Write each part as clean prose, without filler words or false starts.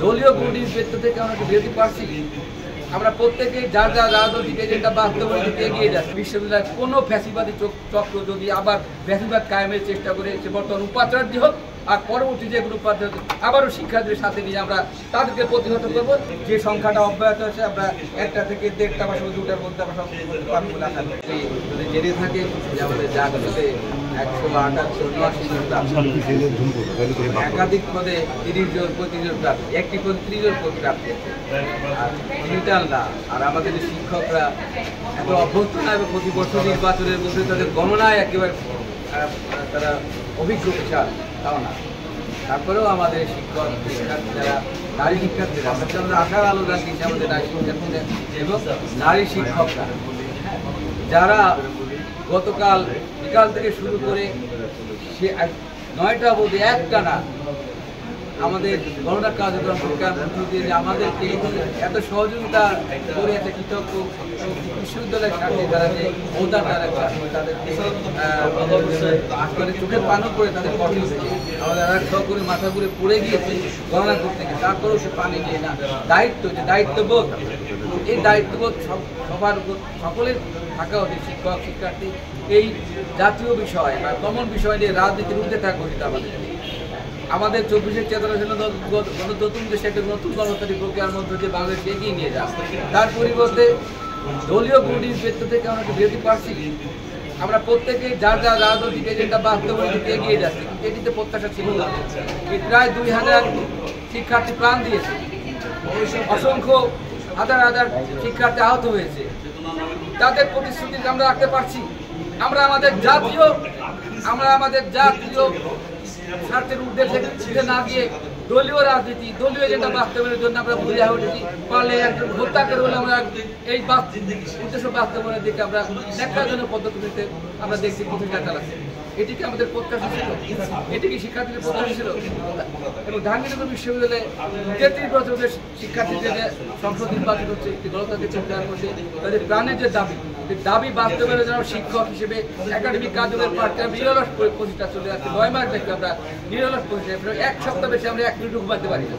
দলীয় বডির ক্ষেত্র থেকে আমরা বিরতি পাচ্ছি। আমরা প্রত্যেকে যার যার রাজনৈতিক এজেন্ডা বাস্তবায়নের দিকে এগিয়ে যাচ্ছি। বিশ্ববিদ্যালয়ের কোনো ফ্যাসিবাদী চক্র যদি আবার ফ্যাসিবাদ কায়েমের চেষ্টা করে সে বর্তমান উপাচার্য হোক আর পরবর্তী যে গ্রুপ আবারও শিক্ষার্থীদের সাথে নিয়ে আমরা তাদেরকে প্রতিহত করব। যে সংখ্যাটা অব্যাহত আছে আমরা 1টা থেকে 1.5টা বা 2টার মধ্যে আমরা সব পারবো না। যদি জেনে থাকে যে আমাদের জাতীয়তে 178 একাধিক পদে 30 জন 35 জন প্রার্থী, একটি পদে 30 জন প্রার্থী আর ডিজিটাল না। আর আমাদের শিক্ষকরা এত অভ্যর্থনা এবং প্রতি বছর নির্বাচনের মধ্যে তাদের গণনায় একেবারে তারা অভিজ্ঞ বিশাল তাও না। তারপরেও আমাদের শিক্ষক শিক্ষার্থীরা নারী শিক্ষার্থীরা আমরা আশার আলো রাখিয়েছি আমাদের নারী শিক্ষার্থীরা এবং নারী শিক্ষকরা যারা গতকাল বিকাল থেকে শুরু করে সে 9টা অবধি একটানা আমাদের গণনা কার্যক্রম পরীক্ষার মধ্য দিয়ে আমাদেরকে এত সহযোগিতা করে একটা কৃতজ্ঞ বিশ্ববিদ্যালয়ের স্বার্থে তারা যে অবদানটা তাদেরকে আসলে চোখের পানও করে তাদের কঠোর থেকে আমাদের আর এক করে মাথা ঘুরে পড়ে গিয়েছে গণনা করতে গিয়ে, তারপরেও সে পানি নিয়ে না দায়িত্ব যে দায়িত্ববোধ, এই দায়িত্ববোধ সবার উপর সকলের থাকা উচিত। শিক্ষক শিক্ষার্থী এই জাতীয় বিষয় বা কমন বিষয় নিয়ে রাজনীতির ঊর্ধ্বে থাকা উচিত। আমাদের 24-এর চেতনার জন্য নতুন দেশে একটা নতুন গণতান্ত্রিক প্রক্রিয়ার মধ্যে দিয়ে বাংলাদেশকে এগিয়ে নিয়ে যাওয়া, তার পরিবর্তে দলীয় বডির ক্ষেত্র থেকে আমরা বিরতি পাচ্ছি। আমরা প্রত্যেকে যার যার রাজনৈতিক এজেন্ডা বাস্তবায়নের দিকে এগিয়ে যাচ্ছি। এটিতে প্রত্যাশা ছিল না। প্রায় 2000 শিক্ষার্থী প্রাণ দিয়েছে, অসংখ্য হাজার হাজার শিক্ষার্থী আহত হয়েছে। তাদের প্রতিশ্রুতি আমরা রাখতে পারছি। আমরা আমাদের জাতীয় স্বার্থের উদ্দেশ্যে না গিয়ে দলীয় রাজনীতি দলীয় এজেন্ডা বাস্তবায়নের জন্য আমরা ভুলে উঠেছি। পারলে একজন হত্যা করে হলে আমরা এই উদ্দেশ্য বাস্তবায়নের দিকে আমরা ন্যাক্কারজনক পদ্ধতিতে আমরা দেখছি প্রতিষ্ঠা চালাচ্ছি। এটি কি আমাদের প্রত্যাশা ছিল? এটি কি শিক্ষার্থীদের প্রত্যাশা ছিল? এবং জাহাঙ্গীরনগর বিশ্ববিদ্যালয়ে 33 বছরের শিক্ষার্থীদের সংসদ নির্বাচন হচ্ছে একটি গণতান্ত্রিক প্রক্রিয়ার মধ্যে তাদের প্রাণের যে দাবি বাস্তবায়নের জন্য শিক্ষক হিসেবে একাডেমিক কার্যক্রমের পার্টি আমরা নিরলস প্রতিষ্ঠা চলে যাচ্ছে। 9 মাস থেকে আমরা নিরলস প্রতিষ্ঠা, 1 সপ্তাহ বেশি আমরা 1 মিনিট ঘুমাতে পারি না।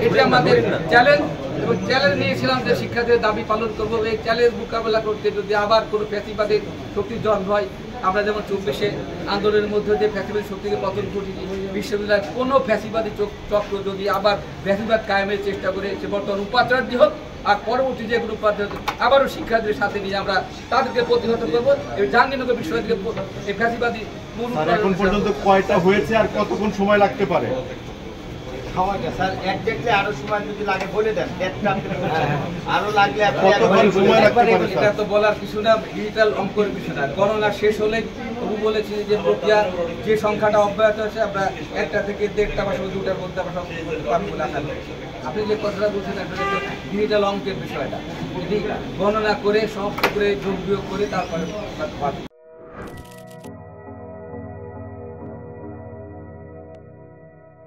এটি আমাদের চ্যালেঞ্জ এবং চ্যালেঞ্জ নিয়েছিলাম যে শিক্ষার্থীদের দাবি পালন করবো। এই চ্যালেঞ্জ মোকাবেলা করতে যদি আবার কোনো ফ্যাসিবাদের শক্তির জন্ম হয়, আমরা যেমন 24-এ আন্দোলনের মধ্যে দিয়ে ফ্যাসিবাদী শক্তিকে পতন ঘটিয়েছি, বিশ্ববিদ্যালয়ের কোনো ফ্যাসিবাদী চক্র যদি আবার ফ্যাসিবাদ কায়েমের চেষ্টা করে সে বর্তমান উপাচার্য হোক আর পরবর্তী যে গ্রুপ আবারও শিক্ষার্থীদের সাথে নিয়ে আমরা তাদেরকে প্রতিহত করবো। এই জাহাঙ্গীরনগর বিশ্ববিদ্যালয় এই ফ্যাসিবাদী এখন পর্যন্ত কয়টা হয়েছে আর কতক্ষণ সময় লাগতে পারে? স্যার এক্স্যাক্টলি আরো সময় যদি লাগে বলে দেন, আরো লাগলে এটা তো বলার কিছু না, ডিজিটাল অঙ্কের কিছু না। গণনা শেষ হলে তবু বলেছি যে প্রক্রিয়া যে সংখ্যাটা অব্যাহত আছে আমরা 1টা থেকে 1.5টা বা 2টার মধ্যে আমরা সব পারবো না। আপনি যে কথাটা বলছেন একটা ডিজিটাল অঙ্কের বিষয়টা, এটি গণনা করে সমাপ্ত করে যোগ বিয়োগ করে তারপরে